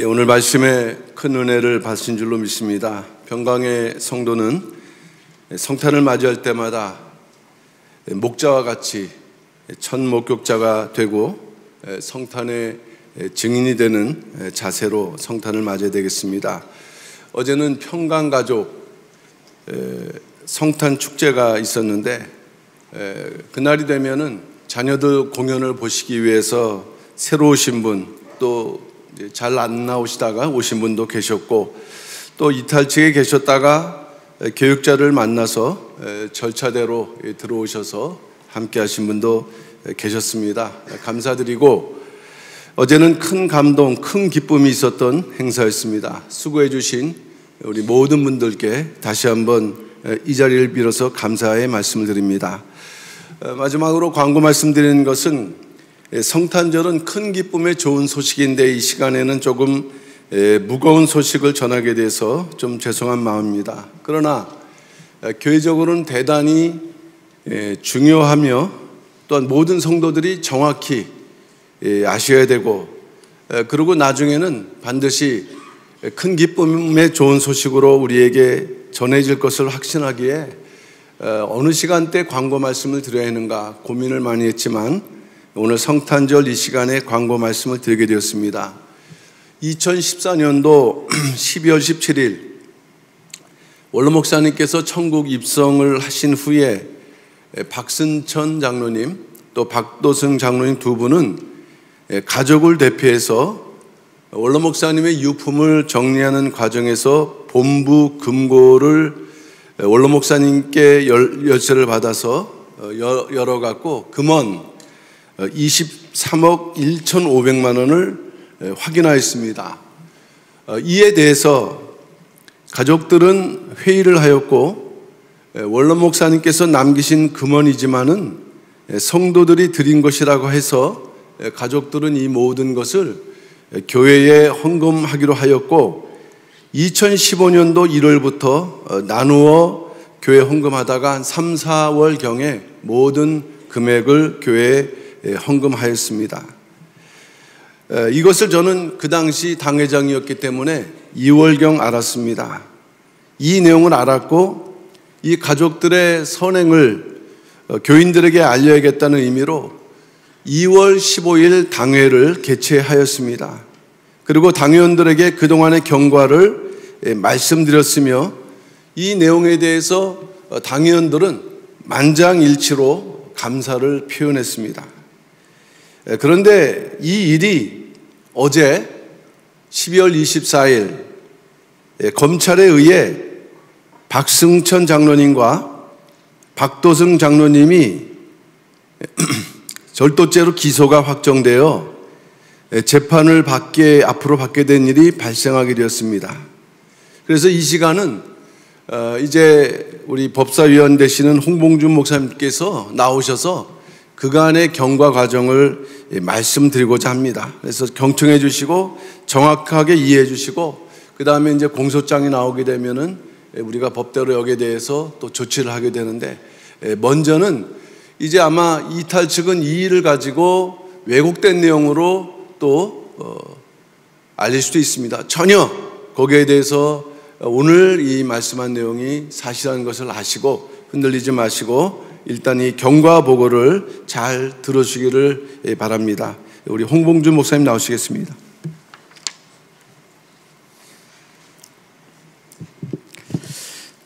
오늘 말씀에 큰 은혜를 받으신 줄로 믿습니다. 평강의 성도는 성탄을 맞이할 때마다 목자와 같이 첫 목격자가 되고 성탄의 증인이 되는 자세로 성탄을 맞이해야 되겠습니다. 어제는 평강가족 성탄 축제가 있었는데 그날이 되면은 자녀들 공연을 보시기 위해서 새로 오신 분, 또 잘 안 나오시다가 오신 분도 계셨고, 또 이탈 측에 계셨다가 교육자를 만나서 절차대로 들어오셔서 함께 하신 분도 계셨습니다. 감사드리고, 어제는 큰 감동, 큰 기쁨이 있었던 행사였습니다. 수고해 주신 우리 모든 분들께 다시 한번 이 자리를 빌어서 감사의 말씀을 드립니다. 마지막으로 광고 말씀드리는 것은, 성탄절은 큰 기쁨의 좋은 소식인데 이 시간에는 조금 무거운 소식을 전하게 돼서 좀 죄송한 마음입니다. 그러나 교회적으로는 대단히 중요하며 또한 모든 성도들이 정확히 아셔야 되고, 그리고 나중에는 반드시 큰 기쁨의 좋은 소식으로 우리에게 전해질 것을 확신하기에 어느 시간대 광고 말씀을 드려야 하는가 고민을 많이 했지만, 오늘 성탄절 이 시간에 광고 말씀을 드리게 되었습니다. 2014년도 12월 17일 원로 목사님께서 천국 입성을 하신 후에 박승천 장로님 또 박도승 장로님 두 분은 가족을 대표해서 원로 목사님의 유품을 정리하는 과정에서 본부 금고를 원로 목사님께 열쇠를 받아서 열어갖고 금원 23억 1,500만 원을 확인하였습니다. 이에 대해서 가족들은 회의를 하였고, 원로 목사님께서 남기신 금원이지만은 성도들이 드린 것이라고 해서 가족들은 이 모든 것을 교회에 헌금하기로 하였고, 2015년도 1월부터 나누어 교회 헌금하다가 한 3, 4월경에 모든 금액을 교회에 헌금하였습니다. 이것을 저는 그 당시 당회장이었기 때문에 2월경 알았습니다. 이 내용을 알았고, 이 가족들의 선행을 교인들에게 알려야겠다는 의미로 2월 15일 당회를 개최하였습니다. 그리고 당회원들에게 그동안의 경과를 말씀드렸으며, 이 내용에 대해서 당회원들은 만장일치로 감사를 표현했습니다. 그런데 이 일이 어제 12월 24일 검찰에 의해 박승천 장로님과 박도승 장로님이 절도죄로 기소가 확정되어 재판을 앞으로 받게 된 일이 발생하게 되었습니다. 그래서 이 시간은 이제 우리 법사위원 되시는 홍봉준 목사님께서 나오셔서 그간의 경과 과정을 말씀드리고자 합니다. 그래서 경청해 주시고 정확하게 이해해 주시고, 그 다음에 이제 공소장이 나오게 되면은 우리가 법대로 여기에 대해서 또 조치를 하게 되는데, 먼저는 이제 아마 이탈 측은 이 일을 가지고 왜곡된 내용으로 또 알릴 수도 있습니다. 전혀 거기에 대해서 오늘 이 말씀한 내용이 사실한 것을 아시고 흔들리지 마시고 일단 이 경과 보고를 잘 들어주시기를 바랍니다. 우리 홍봉준 목사님 나오시겠습니다.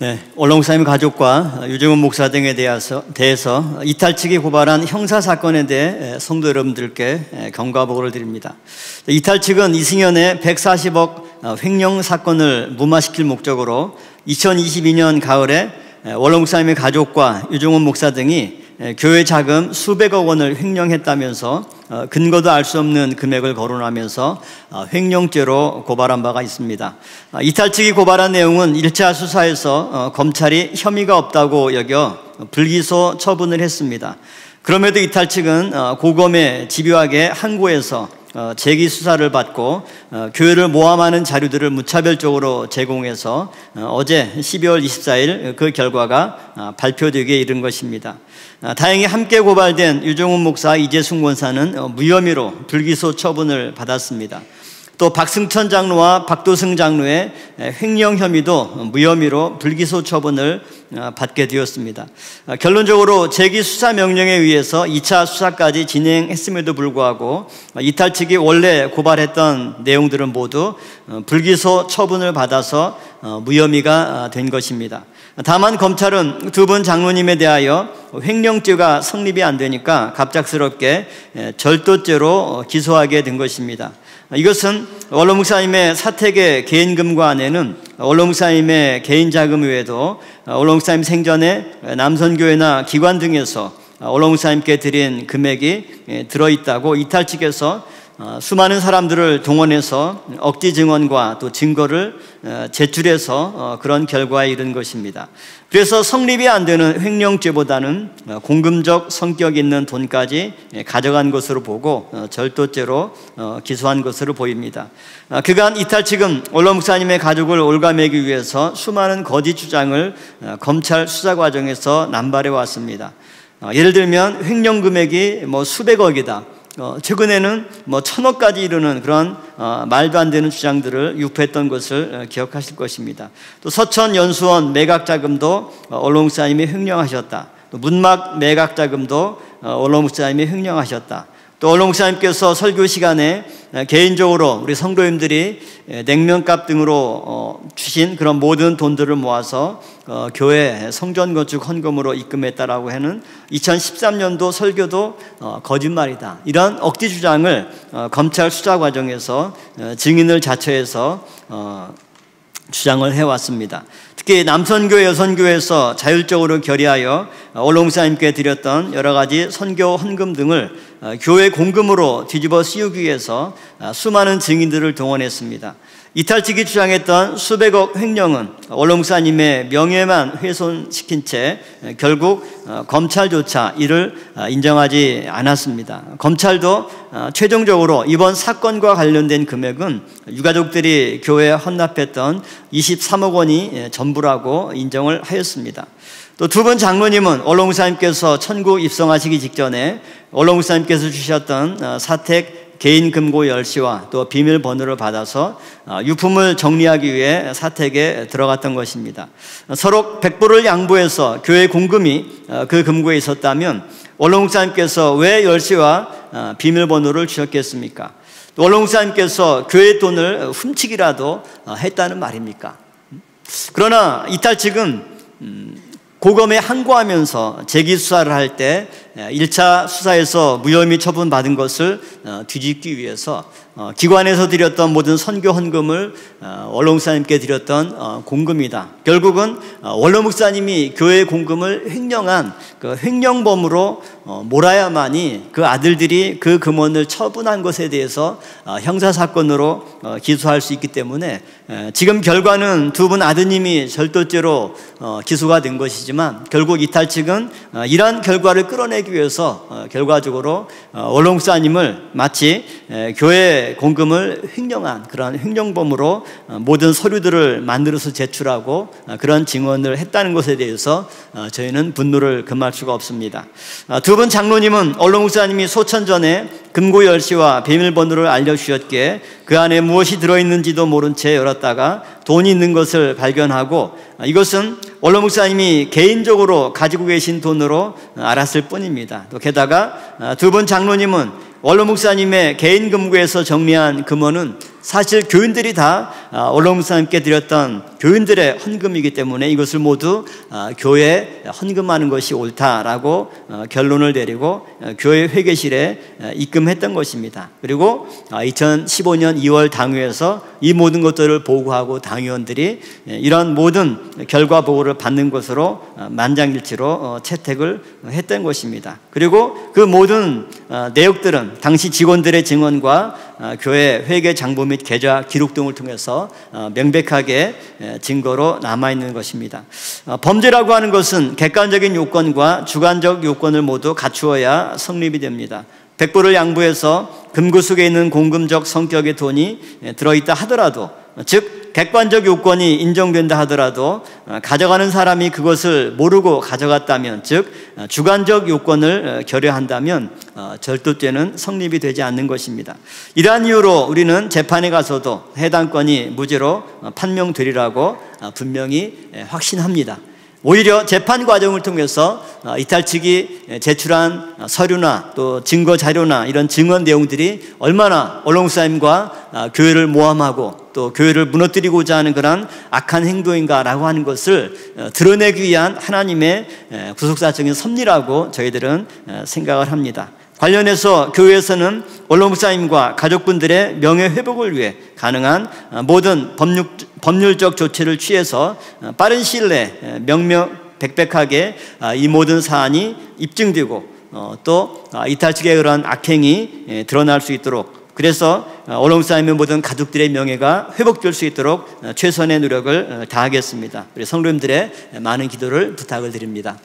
네, 원로 목사님 가족과 유정훈 목사 등에 대해서 이탈 측이 고발한 형사 사건에 대해 성도 여러분들께 경과 보고를 드립니다. 이탈 측은 이승연의 140억 횡령 사건을 무마시킬 목적으로 2022년 가을에 원로 목사님의 가족과 유정훈 목사 등이 교회 자금 수백억 원을 횡령했다면서 근거도 알 수 없는 금액을 거론하면서 횡령죄로 고발한 바가 있습니다. 이탈 측이 고발한 내용은 1차 수사에서 검찰이 혐의가 없다고 여겨 불기소 처분을 했습니다. 그럼에도 이탈 측은 고검에 집요하게 항고해서 재기 수사를 받고 교회를 모함하는 자료들을 무차별적으로 제공해서 어제 12월 24일 그 결과가 발표되기에 이른 것입니다. 다행히 함께 고발된 유정훈 목사, 이재순 권사는 무혐의로 불기소 처분을 받았습니다. 또 박승천 장로와 박도승 장로의 횡령 혐의도 무혐의로 불기소 처분을 받게 되었습니다. 결론적으로 재기 수사 명령에 의해서 2차 수사까지 진행했음에도 불구하고 이탈 측이 원래 고발했던 내용들은 모두 불기소 처분을 받아서 무혐의가 된 것입니다. 다만 검찰은 두 분 장로님에 대하여 횡령죄가 성립이 안 되니까 갑작스럽게 절도죄로 기소하게 된 것입니다. 이것은 원로 목사님의 사택의 개인금고 안에는 원로 목사님의 개인 자금 외에도 원로 목사님 생전에 남선교회나 기관 등에서 원로 목사님께 드린 금액이 들어있다고 이탈 측에서 수많은 사람들을 동원해서 억지 증언과 또 증거를 제출해서 그런 결과에 이른 것입니다. 그래서 성립이 안 되는 횡령죄보다는 공금적 성격 있는 돈까지 가져간 것으로 보고 절도죄로 기소한 것으로 보입니다. 그간 이탈 측은 원로 목사님의 가족을 올가매기 위해서 수많은 거짓 주장을 검찰 수사 과정에서 남발해 왔습니다. 예를 들면 횡령 금액이 수백억이다, 최근에는 1,000억까지 이르는 그런 말도 안 되는 주장들을 유포했던 것을 기억하실 것입니다. 또 서천 연수원 매각 자금도 원로 목사님이 횡령하셨다. 또 문막 매각 자금도 원로 목사님이 횡령하셨다. 또 원로 목사님께서 설교 시간에 개인적으로 우리 성도님들이 냉면값 등으로 주신 그런 모든 돈들을 모아서 교회 성전 건축 헌금으로 입금했다라고 하는 2013년도 설교도 거짓말이다, 이런 억지 주장을 검찰 수사 과정에서 증인을 자처해서 주장을 해왔습니다. 특히 남선교회, 여선교회에서 자율적으로 결의하여 원로 목사님께 드렸던 여러 가지 선교 헌금 등을 교회 공금으로 뒤집어 씌우기 위해서 수많은 증인들을 동원했습니다. 이탈 측이 주장했던 수백억 횡령은 원로 목사님의 명예만 훼손시킨 채 결국 검찰조차 이를 인정하지 않았습니다. 검찰도 최종적으로 이번 사건과 관련된 금액은 유가족들이 교회에 헌납했던 23억 원이 전부라고 인정을 하였습니다. 또 두 분 장로님은 원로 목사님께서 천국 입성하시기 직전에 원로 목사님께서 주셨던 사택 개인 금고 열쇠와 또 비밀번호를 받아서 유품을 정리하기 위해 사택에 들어갔던 것입니다. 서로 100불을 양보해서 교회 공금이 그 금고에 있었다면 원로 목사님께서 왜 열쇠와 비밀번호를 주셨겠습니까? 또 원로 목사님께서 교회 돈을 훔치기라도 했다는 말입니까? 그러나 이탈 측은 고검에 항고하면서 재기 수사를 할 때 1차 수사에서 무혐의 처분받은 것을 뒤집기 위해서 기관에서 드렸던 모든 선교 헌금을 원로 목사님께 드렸던 공금이다, 결국은 원로 목사님이 교회 공금을 횡령한 그 횡령범으로 몰아야만이 그 아들들이 그 금원을 처분한 것에 대해서 형사사건으로 기소할 수 있기 때문에 지금 결과는 두 분 아드님이 절도죄로 기소가 된 것이지만 결국 이탈 측은 이러한 결과를 끌어내기 위해서 결과적으로 원로 목사님을 마치 교회 공금을 횡령한 그런 횡령범으로 모든 서류들을 만들어서 제출하고 그런 증언을 했다는 것에 대해서 저희는 분노를 금할 수가 없습니다. 두 분 장로님은 원로 목사님이 소천 전에 금고 열쇠와 비밀번호를 알려주셨기에 그 안에 무엇이 들어있는지도 모른 채 열었다가 돈이 있는 것을 발견하고 이것은 원로 목사님이 개인적으로 가지고 계신 돈으로 알았을 뿐입니다. 또 게다가 두 분 장로님은 원로 목사님의 개인 금고에서 정리한 금원은 사실 교인들이 다 원로 목사님께 드렸던 교인들의 헌금이기 때문에 이것을 모두 교회에 헌금하는 것이 옳다라고 결론을 내리고 교회 회계실에 입금했던 것입니다. 그리고 2015년 2월 당회에서 이 모든 것들을 보고하고 당의원들이 이런 모든 결과 보고를 받는 것으로 만장일치로 채택을 했던 것입니다. 그리고 그 모든 내역들은 당시 직원들의 증언과 교회 회계 장부 및 계좌 기록 등을 통해서 명백하게 증거로 남아있는 것입니다. 범죄라고 하는 것은 객관적인 요건과 주관적 요건을 모두 갖추어야 성립이 됩니다. 100불을 양보해서 금고 속에 있는 공금적 성격의 돈이 들어있다 하더라도 즉 객관적 요건이 인정된다 하더라도 가져가는 사람이 그것을 모르고 가져갔다면, 즉 주관적 요건을 결여한다면 절도죄는 성립이 되지 않는 것입니다. 이러한 이유로 우리는 재판에 가서도 해당 건이 무죄로 판명되리라고 분명히 확신합니다. 오히려 재판 과정을 통해서 이탈 측이 제출한 서류나 또 증거 자료나 이런 증언 내용들이 얼마나 얼렁목사님과 교회를 모함하고 또 교회를 무너뜨리고자 하는 그런 악한 행동인가라고 하는 것을 드러내기 위한 하나님의 구속사적인 섭리라고 저희들은 생각을 합니다. 관련해서 교회에서는 얼렁목사님과 가족분들의 명예회복을 위해 가능한 모든 법률적 조치를 취해서 빠른 시일 내에 명명백백하게 이 모든 사안이 입증되고 또 이탈 측의 그런 악행이 드러날 수 있도록, 그래서 얼렁목사님의 모든 가족들의 명예가 회복될 수 있도록 최선의 노력을 다하겠습니다. 우리 성도님들의 많은 기도를 부탁을 드립니다.